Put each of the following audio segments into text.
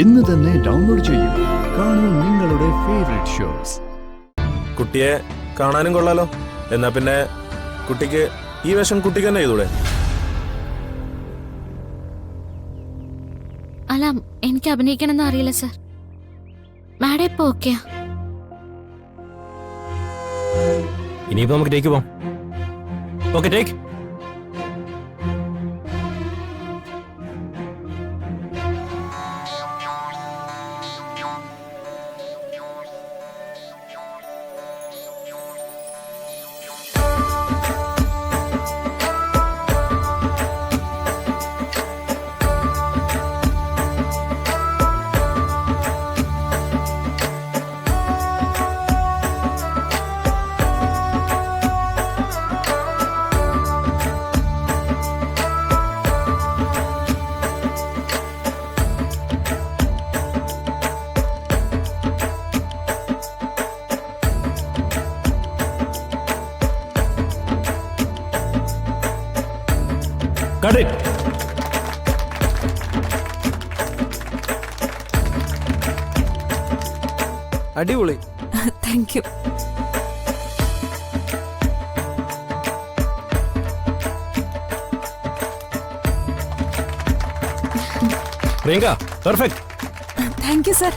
ഇന്ന് തന്നെ ഡൗൺലോഡ് ചെയ്യൂ. കാണൂ നിങ്ങളുടെ ഫേവറേറ്റ് ഷോസ്. കുട്ടിയെ കാണാനും കൊള്ളാലോ. എന്നാ പിന്നെ കുട്ടിക്ക് ഈ വേഷം കുട്ടിക്ക് തന്നെ ചെയ്തൂടെ? അല്ല, എനിക്ക് അഭിനയിക്കണമെന്ന് അറിയില്ല സർ. മാഡം ഇപ്പൊ ഓക്കെയാ? ഇനിയിപ്പോ നമുക്ക് ടേക്ക് പോവാം. Okay, take. Cut it. അടിപൊളി. Thank you. Priyanka, perfect. Thank you sir.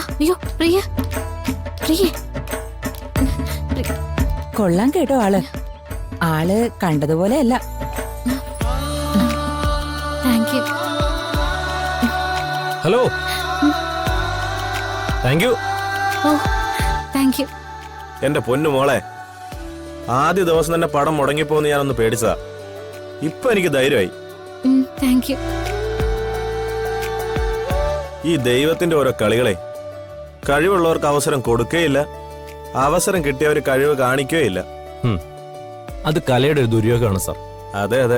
അയ്യോ പ്രിയ, പ്രിയ. കൊള്ളാൻ കേട്ടോ ആള്. ആള് കണ്ടതുപോലെയല്ല. Thank you. Hello. Thank you. ഓ താങ്ക് യു. എന്റെ പൊന്നു മോളെ, ആദ്യ ദിവസം തന്നെ പടം മുടങ്ങിപ്പോന്ന് ഞാനൊന്ന് പേടിച്ചതാ. ഇപ്പൊ എനിക്ക് ധൈര്യമായി. Thank you. ഈ ദൈവത്തിന്റെ ഓരോ കളികളെ കഴിവുള്ളവർക്ക് അവസരം കൊടുക്കുകയില്ല, അവസരം കിട്ടിയവർ കഴിവ് കാണിക്കുകയില്ല. അത് കലയുടെ ഒരു ദുര്യോഗമാണ് സാർ. അതെ അതെ.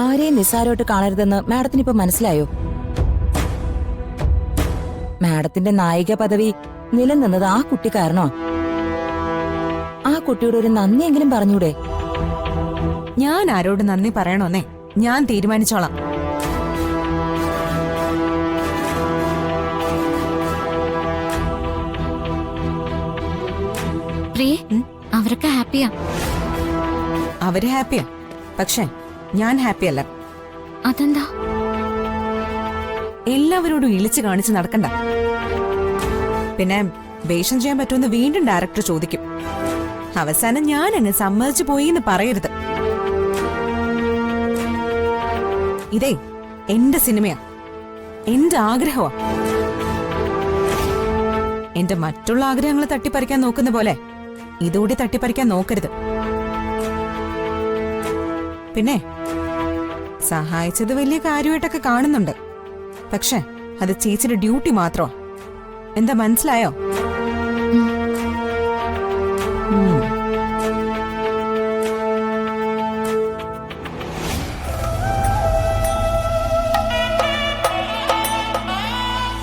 ആരെയും നിസ്സാരമായിട്ട് കാണരുതെന്ന് മാഡത്തിന് ഇപ്പൊ മനസ്സിലായോ? മാഡത്തിന്റെ നായിക പദവി നിലനിന്നത് ആ കുട്ടി കാരണോ? ആ കുട്ടിയോട് ഒരു നന്ദിയെങ്കിലും പറഞ്ഞൂടെ? ഞാൻ ആരോട് നന്ദി പറയണോന്നേ ഞാൻ തീരുമാനിച്ചോളാം. പ്രിയ, അവരൊക്കെ ഹാപ്പിയാ. അവര് ഹാപ്പിയാ, പക്ഷെ ഞാൻ ഹാപ്പിയല്ല. അതെന്താ? എല്ലാവരോടും ഇളിച്ചു കാണിച്ച് നടക്കണ്ട. പിന്നെ വേഷം ചെയ്യാൻ പറ്റുമെന്ന് വീണ്ടും ഡയറക്ടർ ചോദിക്കും. അവസാനം ഞാൻ അങ്ങ് സമ്മതിച്ചു പോയി എന്ന് പറയരുത്. ഇതേ എന്റെ സിനിമയാ, എന്റെ ആഗ്രഹമാ. എന്റെ മറ്റുള്ള ആഗ്രഹങ്ങൾ തട്ടിപ്പറിക്കാൻ നോക്കുന്ന പോലെ ഇതുകൂടി തട്ടിപ്പറിക്കാൻ നോക്കരുത്. പിന്നെ സഹായിച്ചത് വലിയ കാര്യമായിട്ടൊക്കെ കാണുന്നുണ്ട്, പക്ഷെ അത് ചേച്ചിയുടെ ഡ്യൂട്ടി മാത്രമാ. എന്താ മനസ്സിലായോ?